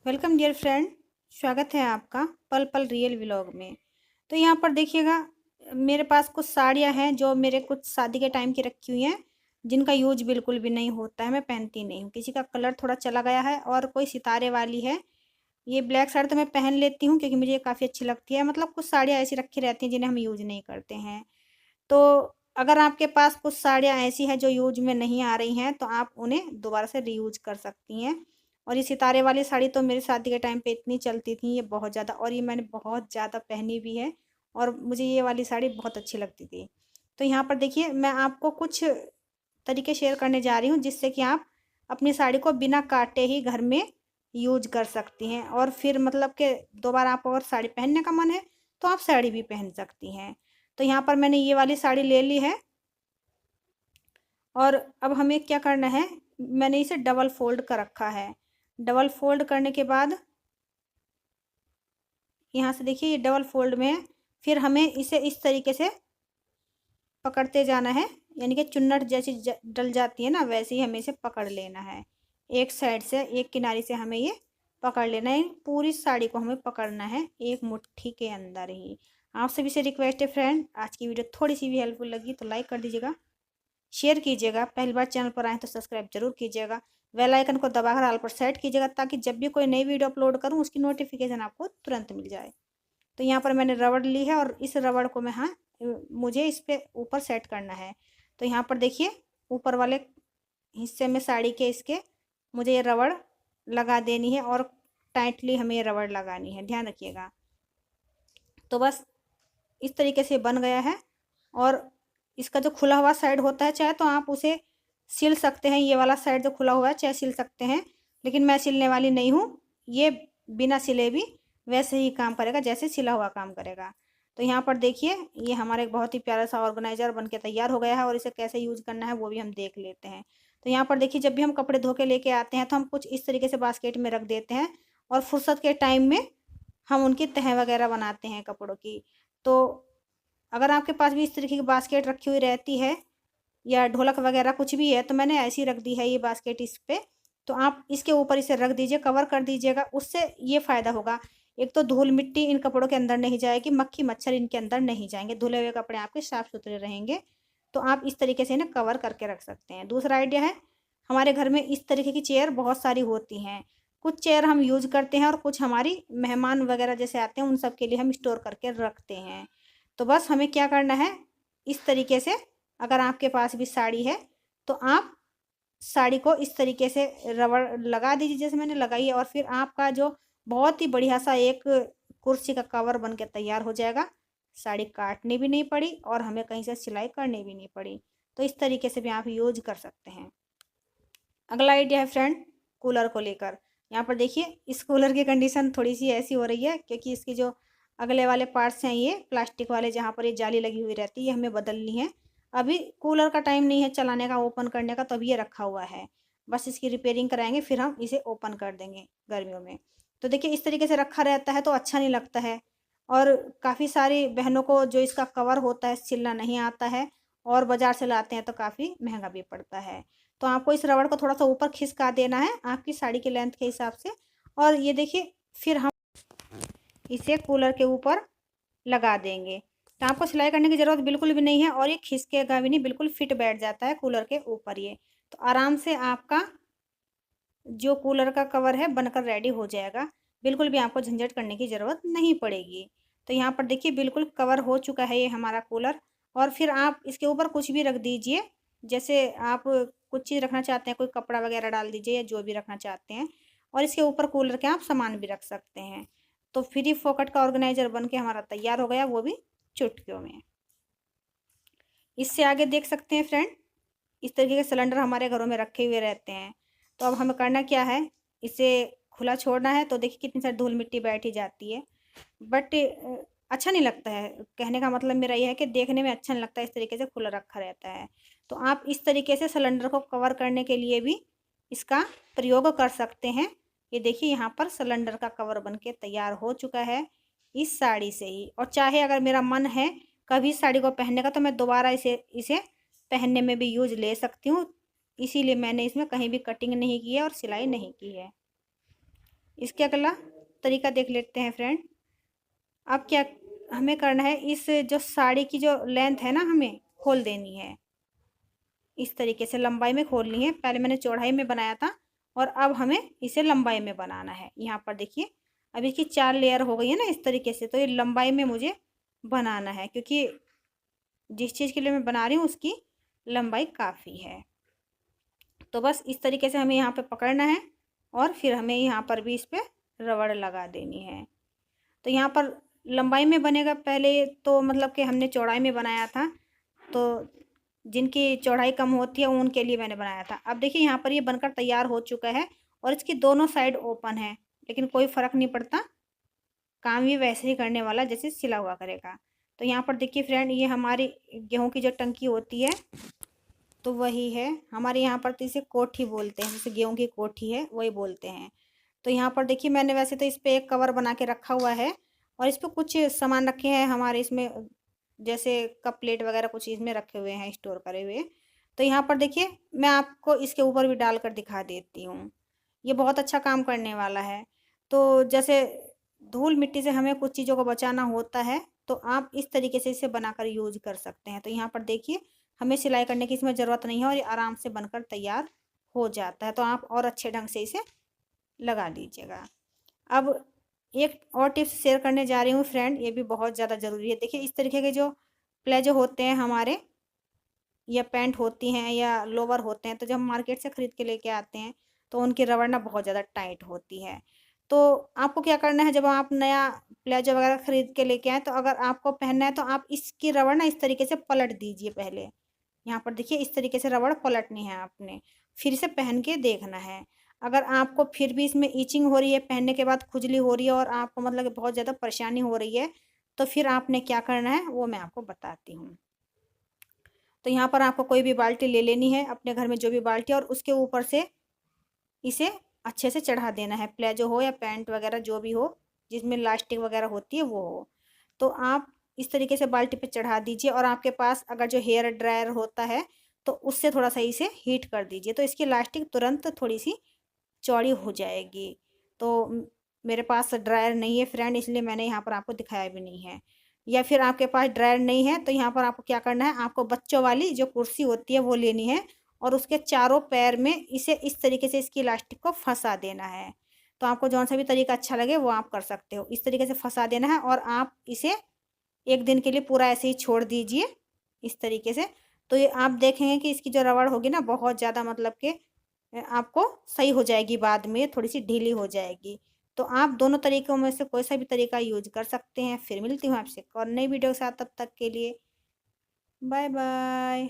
Welcome dear friend. स्वागत है आपका पल पल रियल व्लॉग में। तो यहाँ पर देखिएगा, मेरे पास कुछ साड़ियाँ हैं जो मेरे कुछ शादी के टाइम की रखी हुई हैं, जिनका यूज बिल्कुल भी नहीं होता है। मैं पहनती नहीं हूँ, किसी का कलर थोड़ा चला गया है और कोई सितारे वाली है। ये ब्लैक साड़ी तो मैं पहन लेती हूँ क्योंकि मुझे ये काफ़ी अच्छी लगती है। मतलब कुछ साड़ियाँ ऐसी रखी रहती हैं जिन्हें हम यूज नहीं करते हैं। तो अगर आपके पास कुछ साड़ियाँ ऐसी हैं जो यूज में नहीं आ रही हैं, तो आप उन्हें दोबारा से रीयूज कर सकती हैं। और ये सितारे वाली साड़ी तो मेरी शादी के टाइम पे इतनी चलती थी, ये बहुत ज़्यादा, और ये मैंने बहुत ज़्यादा पहनी भी है। और मुझे ये वाली साड़ी बहुत अच्छी लगती थी। तो यहाँ पर देखिए, मैं आपको कुछ तरीके शेयर करने जा रही हूँ जिससे कि आप अपनी साड़ी को बिना काटे ही घर में यूज कर सकती हैं। और फिर मतलब कि दोबारा आप अगर साड़ी पहनने का मन है तो आप साड़ी भी पहन सकती हैं। तो यहाँ पर मैंने ये वाली साड़ी ले ली है। और अब हमें क्या करना है, मैंने इसे डबल फोल्ड कर रखा है। डबल फोल्ड करने के बाद यहाँ से देखिए, ये डबल फोल्ड में है। फिर हमें इसे इस तरीके से पकड़ते जाना है, यानी कि चुन्नट जैसी डल जाती है ना, वैसे ही हमें इसे पकड़ लेना है। एक साइड से, एक किनारे से हमें ये पकड़ लेना है। पूरी साड़ी को हमें पकड़ना है एक मुट्ठी के अंदर ही। आप सभी से रिक्वेस्ट है फ्रेंड, आज की वीडियो थोड़ी सी भी हेल्पफुल लगी तो लाइक कर दीजिएगा, शेयर कीजिएगा। पहली बार चैनल पर आए तो सब्सक्राइब जरूर कीजिएगा। बेल आइकन को दबाकर ऑल पर सेट कीजिएगा ताकि जब भी कोई नई वीडियो अपलोड करूं उसकी नोटिफिकेशन आपको तुरंत मिल जाए। तो यहाँ पर मैंने रबड़ ली है और इस रबड़ को मैं, हाँ, मुझे इस पे ऊपर सेट करना है। तो यहाँ पर देखिए, ऊपर वाले हिस्से में साड़ी के इसके मुझे ये रबड़ लगा देनी है और टाइटली हमें ये रबड़ लगानी है, ध्यान रखिएगा। तो बस इस तरीके से बन गया है। और इसका जो खुला हुआ साइड होता है, चाहे तो आप उसे सिल सकते हैं। ये वाला साइड जो खुला हुआ है चाहे सिल सकते हैं, लेकिन मैं सिलने वाली नहीं हूँ। ये बिना सिले भी वैसे ही काम करेगा जैसे सिला हुआ काम करेगा। तो यहाँ पर देखिए, ये हमारा एक बहुत ही प्यारा सा ऑर्गेनाइजर बन के तैयार हो गया है। और इसे कैसे यूज करना है वो भी हम देख लेते हैं। तो यहाँ पर देखिए, जब भी हम कपड़े धो के लेके आते हैं तो हम कुछ इस तरीके से बास्केट में रख देते हैं, और फुर्सत के टाइम में हम उनकी तह वगैरह बनाते हैं कपड़ों की। तो अगर आपके पास भी इस तरीके की बास्केट रखी हुई रहती है या ढोलक वगैरह कुछ भी है, तो मैंने ऐसी रख दी है ये बास्केट इस पे। तो आप इसके ऊपर इसे रख दीजिए, कवर कर दीजिएगा। उससे ये फ़ायदा होगा, एक तो धूल मिट्टी इन कपड़ों के अंदर नहीं जाएगी, मक्खी मच्छर इनके अंदर नहीं जाएंगे, धुले हुए कपड़े आपके साफ सुथरे रहेंगे। तो आप इस तरीके से इन्हें कवर करके रख सकते हैं। दूसरा आइडिया है, हमारे घर में इस तरीके की चेयर बहुत सारी होती हैं। कुछ चेयर हम यूज करते हैं और कुछ हमारी मेहमान वगैरह जैसे आते हैं उन सब के लिए हम स्टोर करके रखते हैं। तो बस हमें क्या करना है, इस तरीके से, अगर आपके पास भी साड़ी है तो आप साड़ी को इस तरीके से रबड़ लगा दीजिए जैसे मैंने लगाई है। और फिर आपका जो बहुत ही बढ़िया सा एक कुर्सी का कवर बन के तैयार हो जाएगा। साड़ी काटनी भी नहीं पड़ी और हमें कहीं से सिलाई करनी भी नहीं पड़ी। तो इस तरीके से भी आप यूज कर सकते हैं। अगला आइडिया है फ्रेंड, कूलर को लेकर। यहाँ पर देखिए, इस कूलर की कंडीशन थोड़ी सी ऐसी हो रही है क्योंकि इसकी जो अगले वाले पार्ट्स हैं, ये प्लास्टिक वाले जहाँ पर ये जाली लगी हुई रहती है, ये हमें बदलनी है। अभी कूलर का टाइम नहीं है चलाने का, ओपन करने का, तो अभी ये रखा हुआ है। बस इसकी रिपेयरिंग कराएंगे फिर हम इसे ओपन कर देंगे गर्मियों में। तो देखिए, इस तरीके से रखा रहता है तो अच्छा नहीं लगता है। और काफ़ी सारी बहनों को जो इसका कवर होता है सिलना नहीं आता है, और बाज़ार से लाते हैं तो काफ़ी महंगा भी पड़ता है। तो आपको इस रबड़ को थोड़ा सा ऊपर खिसका देना है आपकी साड़ी के लेंथ के हिसाब से। और ये देखिए, फिर हम इसे कूलर के ऊपर लगा देंगे। तो आपको सिलाई करने की ज़रूरत बिल्कुल भी नहीं है और ये खिसकेगा भी नहीं, बिल्कुल फिट बैठ जाता है कूलर के ऊपर ये। तो आराम से आपका जो कूलर का कवर है बनकर रेडी हो जाएगा। बिल्कुल भी आपको झंझट करने की ज़रूरत नहीं पड़ेगी। तो यहाँ पर देखिए, बिल्कुल कवर हो चुका है ये हमारा कूलर। और फिर आप इसके ऊपर कुछ भी रख दीजिए, जैसे आप कुछ चीज़ रखना चाहते हैं, कोई कपड़ा वगैरह डाल दीजिए या जो भी रखना चाहते हैं। और इसके ऊपर कूलर के आप सामान भी रख सकते हैं। तो फ्री फोकट का ऑर्गेनाइजर बन के हमारा तैयार हो गया, वो भी चुटकियों में। इससे आगे देख सकते हैं फ्रेंड, इस तरीके के सिलेंडर हमारे घरों में रखे हुए रहते हैं। तो अब हमें करना क्या है, इसे खुला छोड़ना है। तो देखिए, कितनी सारी धूल मिट्टी बैठ ही जाती है, बट अच्छा नहीं लगता है। कहने का मतलब मेरा यह है कि देखने में अच्छा नहीं लगता है इस तरीके से खुला रखा रहता है। तो आप इस तरीके से सिलेंडर को कवर करने के लिए भी इसका प्रयोग कर सकते हैं। ये देखिए, यहाँ पर सिलेंडर का कवर बन के तैयार हो चुका है इस साड़ी से ही। और चाहे अगर मेरा मन है कभी साड़ी को पहनने का, तो मैं दोबारा इसे इसे पहनने में भी यूज ले सकती हूँ। इसीलिए मैंने इसमें कहीं भी कटिंग नहीं की है और सिलाई नहीं की है। इसके अगला तरीका देख लेते हैं फ्रेंड। अब क्या हमें करना है, इस जो साड़ी की जो लेंथ है ना, हमें खोल देनी है। इस तरीके से लंबाई में खोलनी है। पहले मैंने चौड़ाई में बनाया था और अब हमें इसे लंबाई में बनाना है। यहाँ पर देखिए अब इसकी 4 लेयर हो गई है ना इस तरीके से। तो ये लंबाई में मुझे बनाना है, क्योंकि जिस चीज़ के लिए मैं बना रही हूँ उसकी लंबाई काफ़ी है। तो बस इस तरीके से हमें यहाँ पे पकड़ना है और फिर हमें यहाँ पर भी इस पर रबड़ लगा देनी है। तो यहाँ पर लंबाई में बनेगा। पहले तो मतलब कि हमने चौड़ाई में बनाया था, तो जिनकी चौड़ाई कम होती है उनके लिए मैंने बनाया था। अब देखिए यहाँ पर ये बनकर तैयार हो चुका है और इसकी दोनों साइड ओपन है, लेकिन कोई फ़र्क नहीं पड़ता, काम ये वैसे ही करने वाला जैसे सिला हुआ करेगा। तो यहाँ पर देखिए फ्रेंड, ये हमारी गेहूं की जो टंकी होती है तो वही है। हमारे यहाँ पर तो इसे कोठी बोलते हैं, जैसे गेहूं की कोठी है वही बोलते हैं। तो यहाँ पर देखिए मैंने वैसे तो इस पर एक कवर बना के रखा हुआ है और इस पर कुछ सामान रखे हैं हमारे, इसमें जैसे कप प्लेट वगैरह कुछ इसमें रखे हुए हैं स्टोर करे हुए। तो यहाँ पर देखिए मैं आपको इसके ऊपर भी डाल कर दिखा देती हूँ। ये बहुत अच्छा काम करने वाला है। तो जैसे धूल मिट्टी से हमें कुछ चीज़ों को बचाना होता है, तो आप इस तरीके से इसे बनाकर यूज कर सकते हैं। तो यहाँ पर देखिए हमें सिलाई करने की इसमें ज़रूरत नहीं है और ये आराम से बनकर तैयार हो जाता है। तो आप और अच्छे ढंग से इसे लगा लीजिएगा। अब एक और टिप्स शेयर करने जा रही हूँ फ्रेंड, ये भी बहुत ज़्यादा ज़रूरी है। देखिए इस तरीके के जो प्लेजो होते हैं हमारे, या पैंट होती हैं या लोवर होते हैं, तो जब हम मार्केट से ख़रीद के लेके आते हैं तो उनकी रबड़ ना बहुत ज़्यादा टाइट होती है। तो आपको क्या करना है, जब आप नया प्लेजो वगैरह ख़रीद के लेके आएँ तो अगर आपको पहनना है तो आप इसकी रबड़ ना इस तरीके से पलट दीजिए पहले। यहाँ पर देखिए इस तरीके से रबड़ पलटनी है आपने, फिर इसे पहन के देखना है। अगर आपको फिर भी इसमें ईचिंग हो रही है, पहनने के बाद खुजली हो रही है और आपको मतलब कि बहुत ज़्यादा परेशानी हो रही है, तो फिर आपने क्या करना है वो मैं आपको बताती हूँ। तो यहाँ पर आपको कोई भी बाल्टी ले लेनी है, अपने घर में जो भी बाल्टी, और उसके ऊपर से इसे अच्छे से चढ़ा देना है। प्लेजो हो या पैंट वगैरह जो भी हो, जिसमें लास्टिक वगैरह होती है वो हो, तो आप इस तरीके से बाल्टी पे चढ़ा दीजिए। और आपके पास अगर जो हेयर ड्रायर होता है तो उससे थोड़ा सा इसे हीट कर दीजिए, तो इसकी लास्टिक तुरंत थोड़ी सी चौड़ी हो जाएगी। तो मेरे पास ड्रायर नहीं है फ्रेंड, इसलिए मैंने यहाँ पर आपको दिखाया भी नहीं है। या फिर आपके पास ड्रायर नहीं है तो यहाँ पर आपको क्या करना है, आपको बच्चों वाली जो कुर्सी होती है वो लेनी है और उसके चारों पैर में इसे इस तरीके से इसकी इलास्टिक को फंसा देना है। तो आपको जौन सा भी तरीका अच्छा लगे वो आप कर सकते हो। इस तरीके से फंसा देना है और आप इसे एक दिन के लिए पूरा ऐसे ही छोड़ दीजिए इस तरीके से। तो ये आप देखेंगे कि इसकी जो रबड़ होगी ना बहुत ज़्यादा मतलब कि आपको सही हो जाएगी, बाद में थोड़ी सी ढीली हो जाएगी। तो आप दोनों तरीकों में से कोई सा भी तरीका यूज कर सकते हैं। फिर मिलती हूँ आपसे एक और नई वीडियो के साथ, तब तक के लिए बाय बाय।